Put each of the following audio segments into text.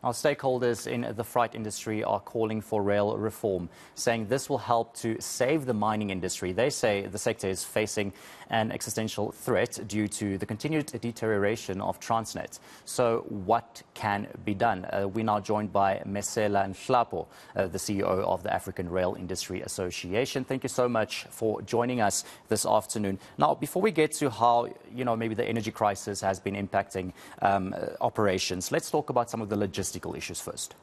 Now, stakeholders in the freight industry are calling for rail reform, saying this will help to save the mining industry. They say the sector is facing an existential threat due to the continued deterioration of Transnet. So what can be done? We're now joined by Mesela Nhlapo, the CEO of the African Rail Industry Association. Thank you so much for joining us this afternoon. Now, before we get to how, maybe the energy crisis has been impacting operations, let's talk about some of the logistical issues first.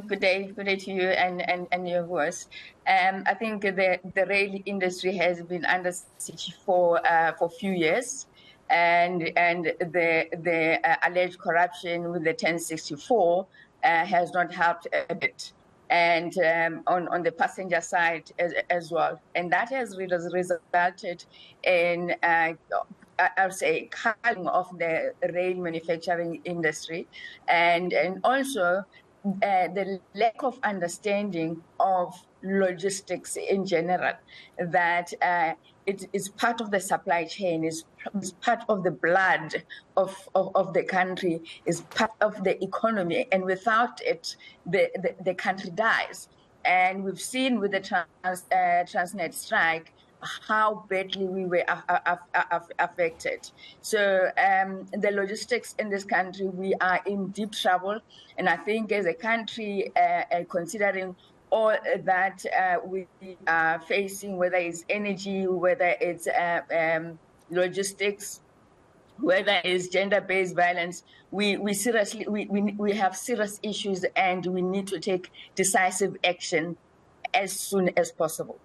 Good day to you and your viewers. I think the rail industry has been under siege for a few years, and the alleged corruption with the 1064 has not helped a bit, and on the passenger side as well, and that has resulted in I would say culling of the rail manufacturing industry, and also the lack of understanding of logistics in general, that it is part of the supply chain, is part of the blood of the country, is part of the economy, and without it, the country dies. And we've seen with the Transnet strike how badly we were affected. So the logistics in this country, we are in deep trouble. And I think as a country, considering all that we are facing, whether it's energy, whether it's logistics, whether it's gender-based violence, we have serious issues, and we need to take decisive action as soon as possible.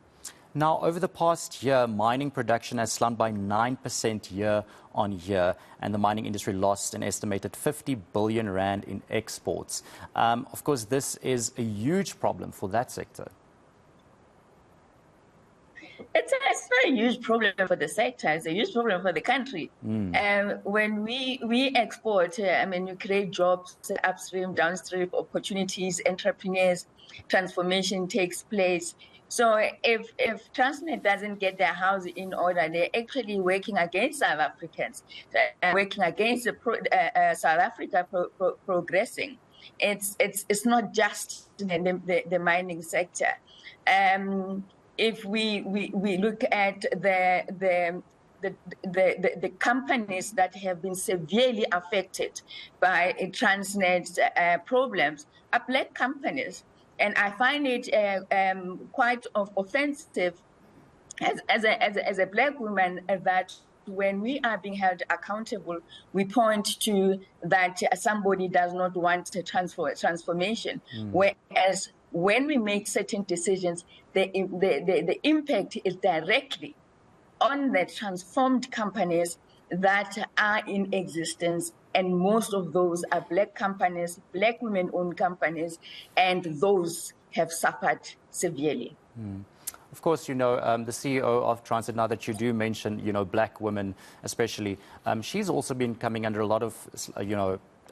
Now, over the past year, mining production has slumped by 9% year on year, and the mining industry lost an estimated 50 billion rand in exports. Of course, this is a huge problem for that sector. It's not a huge problem for the sector, it's a huge problem for the country. When we export, we create jobs, upstream, downstream, opportunities, entrepreneurs, transformation takes place. So if Transnet doesn't get their house in order, they're actually working against South Africans, working against South Africa progressing. It's not just the mining sector. If we look at the companies that have been severely affected by Transnet's problems are black companies. And I find it quite offensive as a black woman that when we are being held accountable, we point to that somebody does not want a transformation. Whereas when we make certain decisions, the impact is directly on the transformed companies that are in existence. And most of those are black companies, black women-owned companies, and those have suffered severely. Of course, the CEO of Transnet, now that you do mention, black women especially, she's also been coming under a lot of,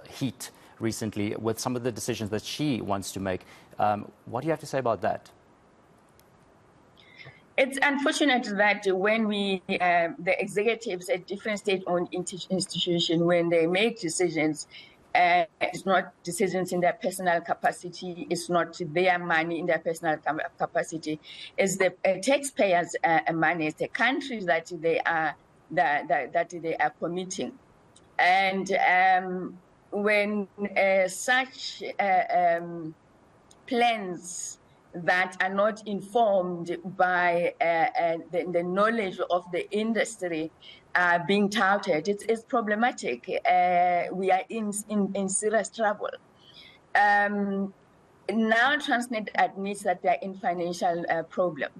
heat recently with some of the decisions that she wants to make. What do you have to say about that? It's unfortunate that when the executives at different state-owned institutions, when they make decisions, it's not decisions in their personal capacity, it's not their money in their personal capacity, it's the taxpayers' money, it's the countries that they are committing. And when such plans that are not informed by the knowledge of the industry being touted, it's problematic. We are in serious trouble. Now Transnet admits that they're in financial problem.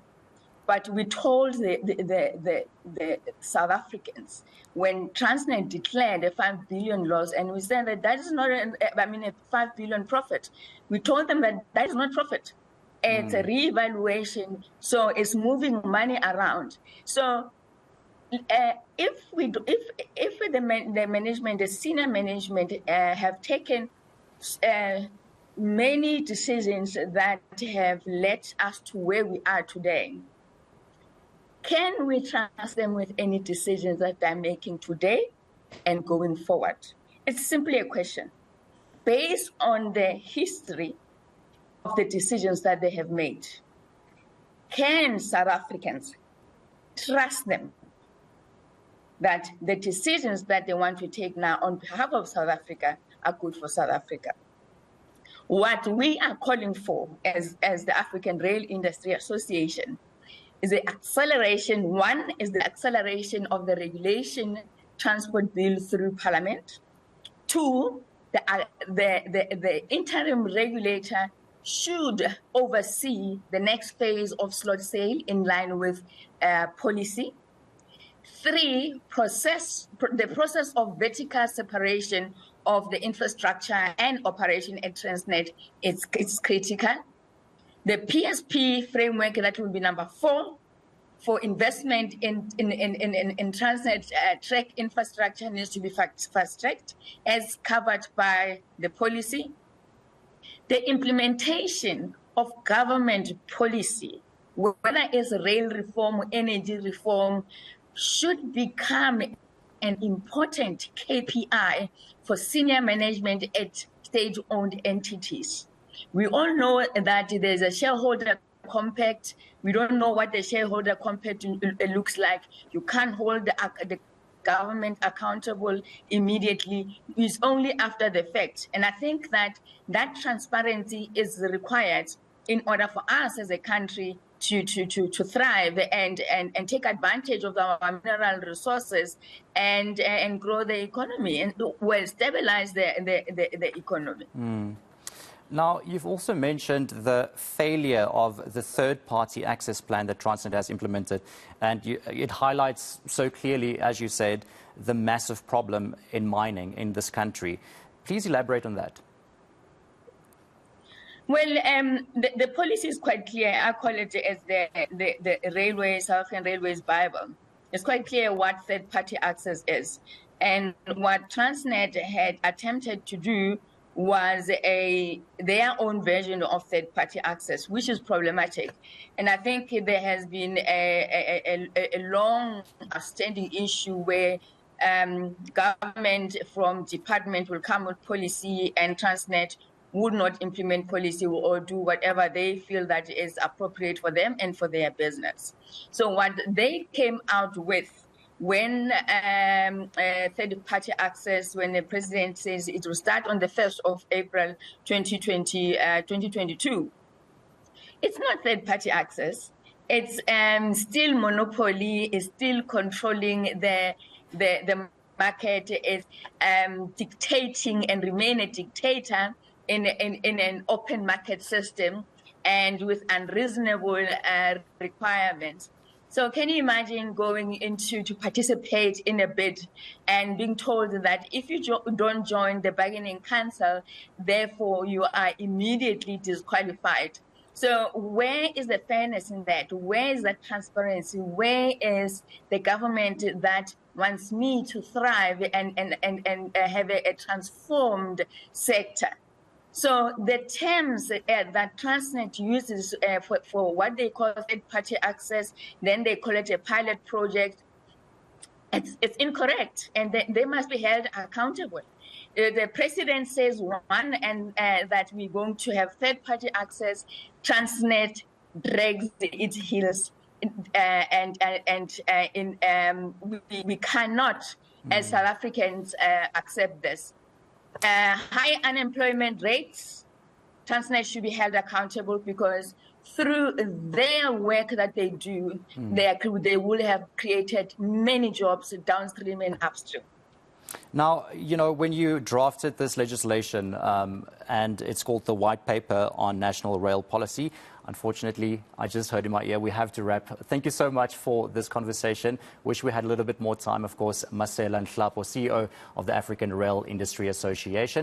But we told the South Africans when Transnet declared a 5 billion loss, and we said that is not a 5 billion profit. We told them that is not profit. It's a reevaluation, so it's moving money around. So if the management, the senior management, have taken many decisions that have led us to where we are today, can we trust them with any decisions that they're making today and going forward? it's simply a question. Based on the history of the decisions that they have made, can South Africans trust them that the decisions that they want to take now on behalf of South Africa are good for South Africa? What we are calling for as the African Rail Industry Association is the acceleration. One is the acceleration of the regulation transport bill through Parliament. Two, the interim regulator should oversee the next phase of slot sale in line with policy. Three, the process of vertical separation of the infrastructure and operation at Transnet is critical. The PSP framework, that will be number 4, for investment in Transnet track infrastructure, needs to be fast-tracked as covered by the policy. The implementation of government policy, whether it's rail reform or energy reform, should become an important KPI for senior management at state-owned entities. We all know that there's a shareholder compact. We don't know what the shareholder compact looks like. You can't hold the government accountable immediately. It's only after the fact. And I think that transparency is required in order for us as a country to thrive and take advantage of our mineral resources and grow the economy and stabilize the economy. Now, you've also mentioned the failure of the third-party access plan that Transnet has implemented, and it highlights so clearly, as you said, the massive problem in mining in this country. Please elaborate on that. Well, the policy is quite clear. I call it as the Railways, South African Railways Bible. It's quite clear what third-party access is. And what Transnet had attempted to do was their own version of third-party access, which is problematic. And I think there has been a long-standing issue where government from department will come with policy and Transnet would not implement policy or do whatever they feel that is appropriate for them and for their business. So what they came out with when third-party access, when the president says it will start on the 1st of April 2022, it's not third-party access. It's still monopoly, is still controlling the market, is dictating and remain a dictator in an open market system and with unreasonable requirements. So can you imagine going into to participate in a bid and being told that if you don't join the bargaining council, therefore you are immediately disqualified? So where is the fairness in that? Where is the transparency? Where is the government that wants me to thrive and have a transformed sector? So the terms that Transnet uses for what they call third-party access, then they call it a pilot project, it's incorrect, and they must be held accountable. The president says one, and that we're going to have third-party access. Transnet drags its heels, we cannot, as South Africans, accept this. High unemployment rates, Transnet should be held accountable because through their work that they do, they will have created many jobs downstream and upstream. Now, you know, when you drafted this legislation, and it's called the White Paper on National Rail Policy, unfortunately, I just heard in my ear, we have to wrap. Thank you so much for this conversation. Wish we had a little bit more time. Of course, Masela Nhlapo, CEO of the African Rail Industry Association.